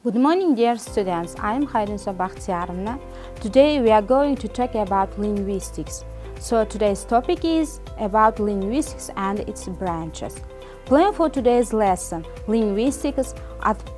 Good morning, dear students. I am Xayriniso G'aniyeva. Today we are going to talk about linguistics. So today's topic is about linguistics and its branches. Plan for today's lesson: linguistics,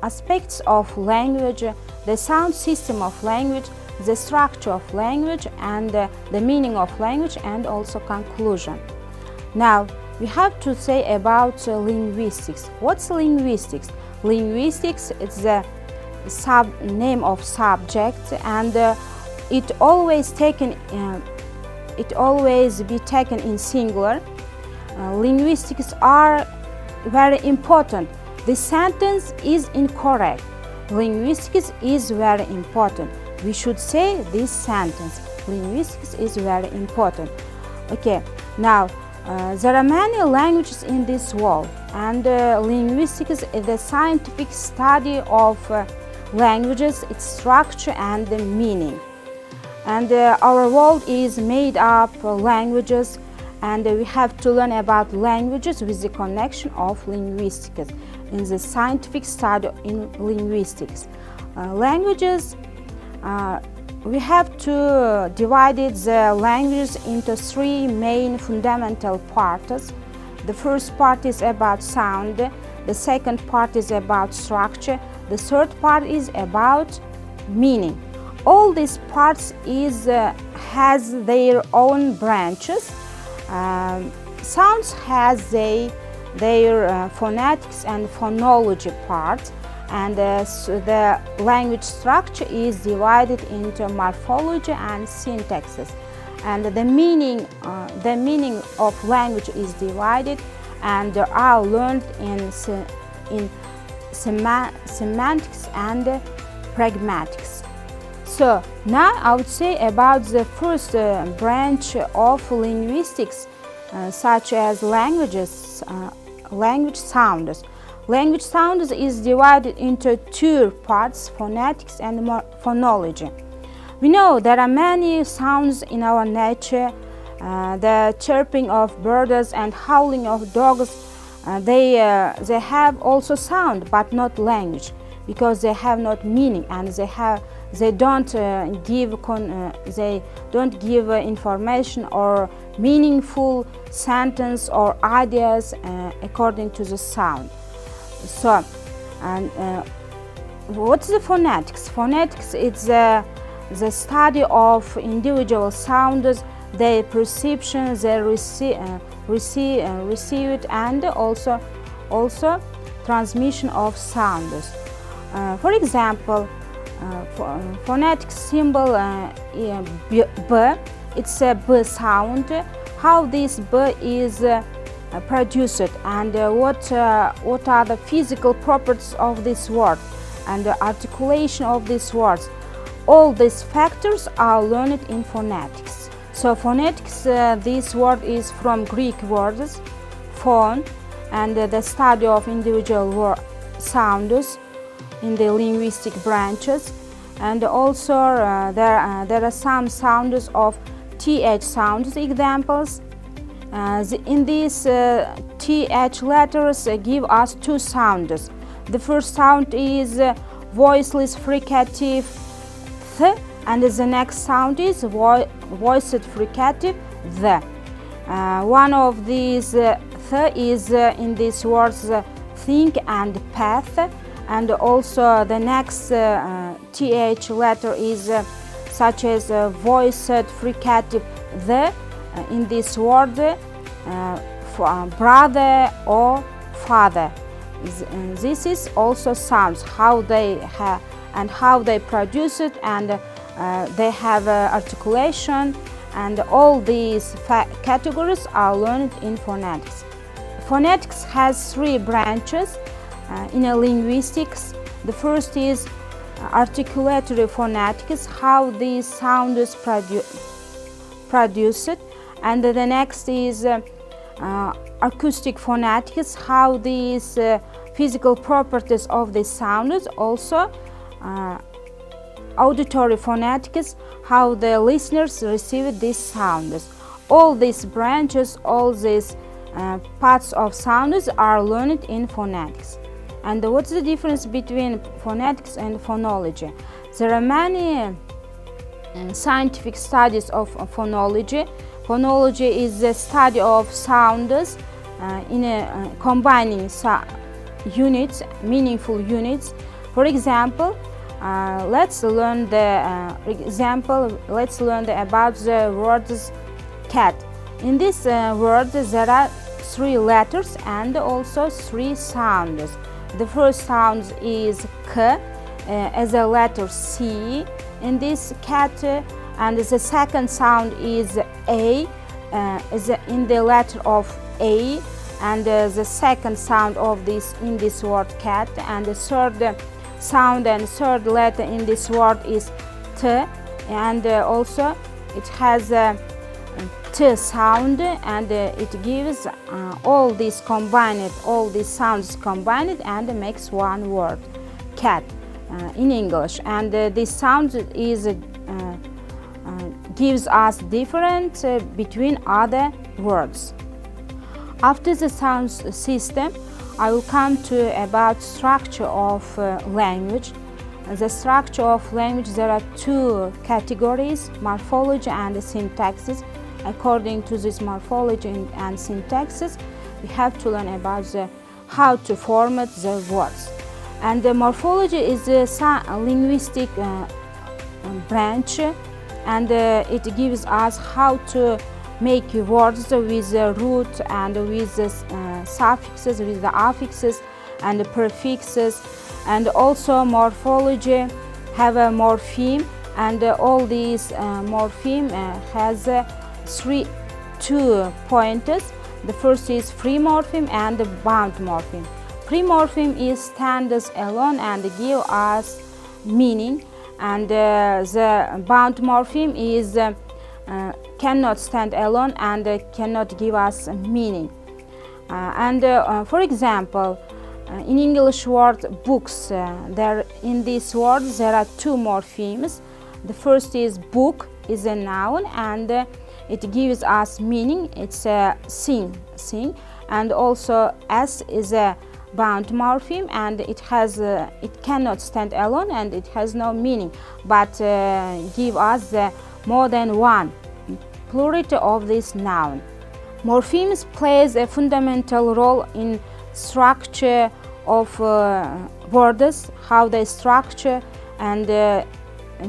aspects of language, the sound system of language, the structure of language, and the meaning of language, and also conclusion. Now we have to say about linguistics. What's linguistics? Linguistics is the name of subject, and it always be taken in singular. Linguistics are very important. The sentence is incorrect. Linguistics is very important. We should say this sentence. Linguistics is very important. Okay, now there are many languages in this world, and linguistics is the scientific study of languages, its structure and the meaning. And our world is made up of languages, and we have to learn about languages with the connection of linguistics in the scientific study in linguistics. Languages, we have to divide the languages into three main fundamental parts. The first part is about sound, the second part is about structure, the third part is about meaning. All these parts has their own branches. Sounds has their phonetics and phonology parts, and the language structure is divided into morphology and syntaxes, and the meaning of language is divided and are learned in semantics and pragmatics. So now I would say about the first branch of linguistics, such as languages, language sounds. Language sounds is divided into two parts: phonetics and phonology. We know there are many sounds in our nature. The chirping of birds and howling of dogs, they have also sound but not language, because they have not meaning, and they don't give information or meaningful sentence or ideas according to the sound. So, and what's the phonetics? Phonetics is the study of individual sounds, their perception, their received, and also transmission of sounds. For example, phonetic symbol B, it's a B sound. How this B is produced, and what are the physical properties of this word and the articulation of these words. All these factors are learned in phonetics. So phonetics, this word is from Greek words phon, and the study of individual sounds in the linguistic branches. And also there are some sounds of th sounds. Examples: in these th letters give us two sounds. The first sound is voiceless fricative th, and the next sound is voiced fricative the. One of these th is in these words think and path, and also the next th letter is such as voiced fricative the in this word brother or father. This is also sounds, how they have and how they produce it, and they have articulation, and all these categories are learned in phonetics. Phonetics has three branches in linguistics. The first is articulatory phonetics, how these sounds produce it, and the next is acoustic phonetics, how these physical properties of the sounds. Also auditory phonetics, how the listeners receive these sounds. All these branches, all these parts of sounds are learned in phonetics. And what's the difference between phonetics and phonology? There are many scientific studies of phonology. Phonology is the study of sounds in combining units, meaningful units. For example, let's learn about the words cat. In this word there are 3 letters and also 3 sounds. The first sound is K as a letter C in this cat, and the second sound is A as in the letter of A, and the second sound of this in this word cat, and the third sound and third letter in this word is T, and also it has a T sound, and it gives all these sounds combined and makes one word, cat, in English. And this sound is gives us difference between other words. After the sound system, I will come to about structure of language. The structure of language, there are 2 categories, morphology and syntaxes. According to this morphology and syntaxes, we have to learn about how to format the words. And the morphology is a linguistic branch, and it gives us how to make words with the root and with the suffixes, with the affixes and the prefixes. And also morphology have a morpheme, and all these morpheme has 2 pointers. The first is free morpheme and the bound morpheme. Free morpheme is stands alone and give us meaning, and the bound morpheme is cannot stand alone and cannot give us meaning. For example, in English word books, in this word there are 2 morphemes. The first is book, is a noun, and it gives us meaning. It's a sing, and also s is a bound morpheme, and it cannot stand alone and it has no meaning, but give us more than one plurality of this noun. Morphemes plays a fundamental role in structure of words, how they structure, and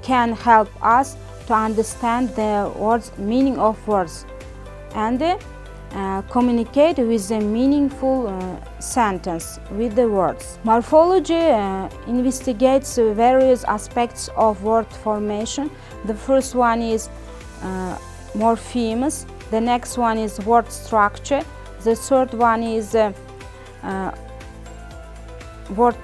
can help us to understand the words, meaning of words, and communicate with a meaningful sentence with the words. Morphology investigates various aspects of word formation. The first one is morphemes, the next one is word structure, the third one is word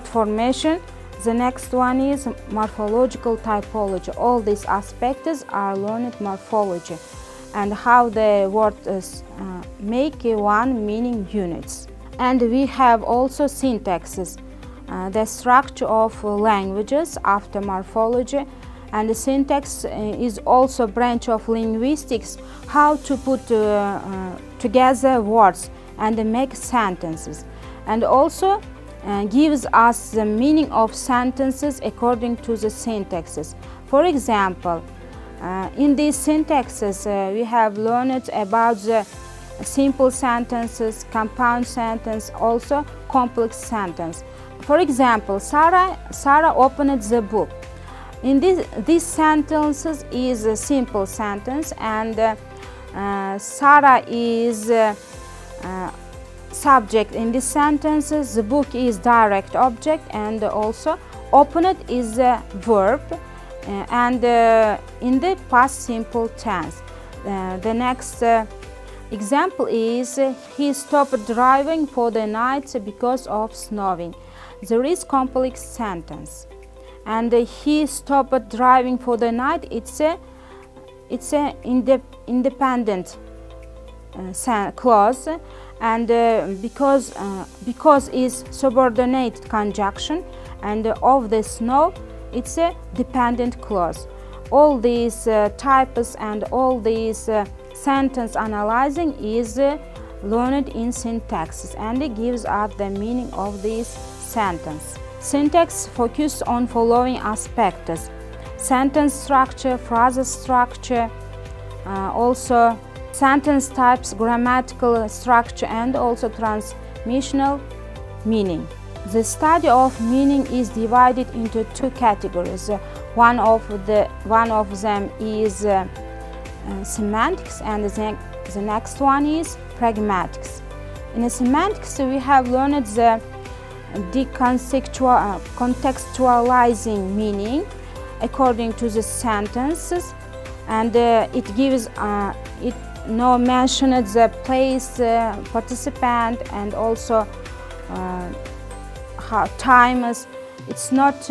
formation, the next one is morphological typology. All these aspects are learned morphology, and how the words make one meaning units. And we have also syntaxes, the structure of languages after morphology, and the syntax is also a branch of linguistics, how to put together words and make sentences, and also gives us the meaning of sentences according to the syntaxes. For example, in these syntaxes we have learned about the simple sentences, compound sentence, also complex sentence. For example, Sarah opened the book. In these sentences is a simple sentence, and Sarah is subject in these sentences, the book is direct object, and also opened is a verb, and in the past simple tense. The next example is he stopped driving for the night because of snowing. There is complex sentence, and he stopped driving for the night, it's a independent clause, and because is subordinate conjunction, and of the snow, it's a dependent clause. All these types and all these sentence analyzing is learned in syntaxes, and it gives us the meaning of this sentence. Syntax focuses on following aspects: sentence structure, phrase structure, also sentence types, grammatical structure, and also transmissional meaning. The study of meaning is divided into two categories. One of them is semantics, and the next one is pragmatics. In semantics, we have learned the contextualizing meaning according to the sentences, and it gives mentioned the place, participant, and also times. It's not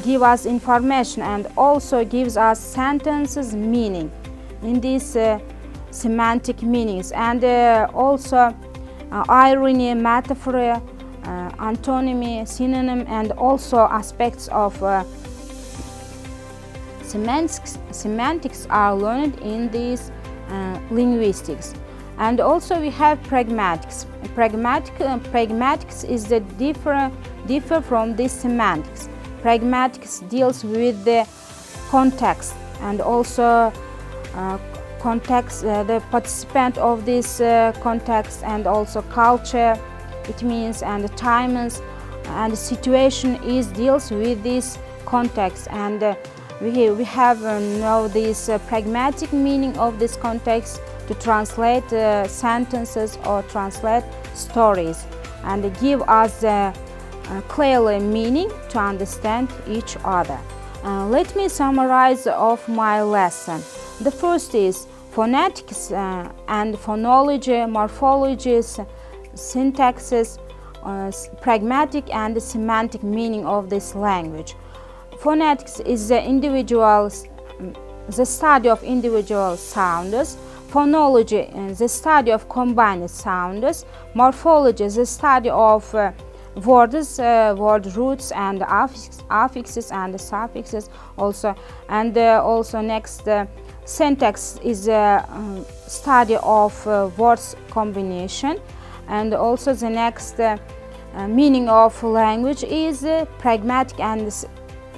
give us information, and also gives us sentences meaning in these semantic meanings, and also irony, metaphor, antonymy, synonym, and also aspects of semantics are learned in these linguistics. And also we have pragmatics. Pragmatics is the differ from this semantics. Pragmatics deals with the context, and also the participant of this context, and also culture, it means, and the times and the situation deals with this context, and we have know this pragmatic meaning of this context to translate sentences or translate stories, and give us clearly meaning to understand each other. Let me summarize of my lesson. The first is phonetics and phonology, morphologies, syntaxes, pragmatic and semantic meaning of this language. Phonetics is the study of individual sounds. Phonology is the study of combined sounds. Morphology is the study of words, word roots, and affixes and suffixes also. And also next, syntax is a study of words combination. And also the next meaning of language is pragmatic and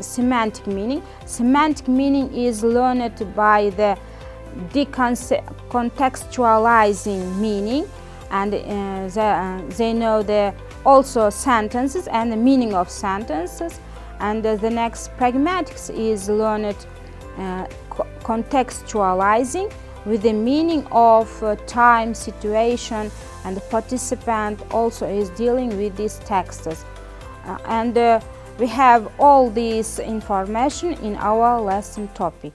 semantic meaning. Semantic meaning is learned by the decontextualizing meaning, and they know also sentences and the meaning of sentences. And the next, pragmatics, is learned contextualizing with the meaning of time, situation, and the participant also is dealing with these texts. And we have all this information in our lesson topic.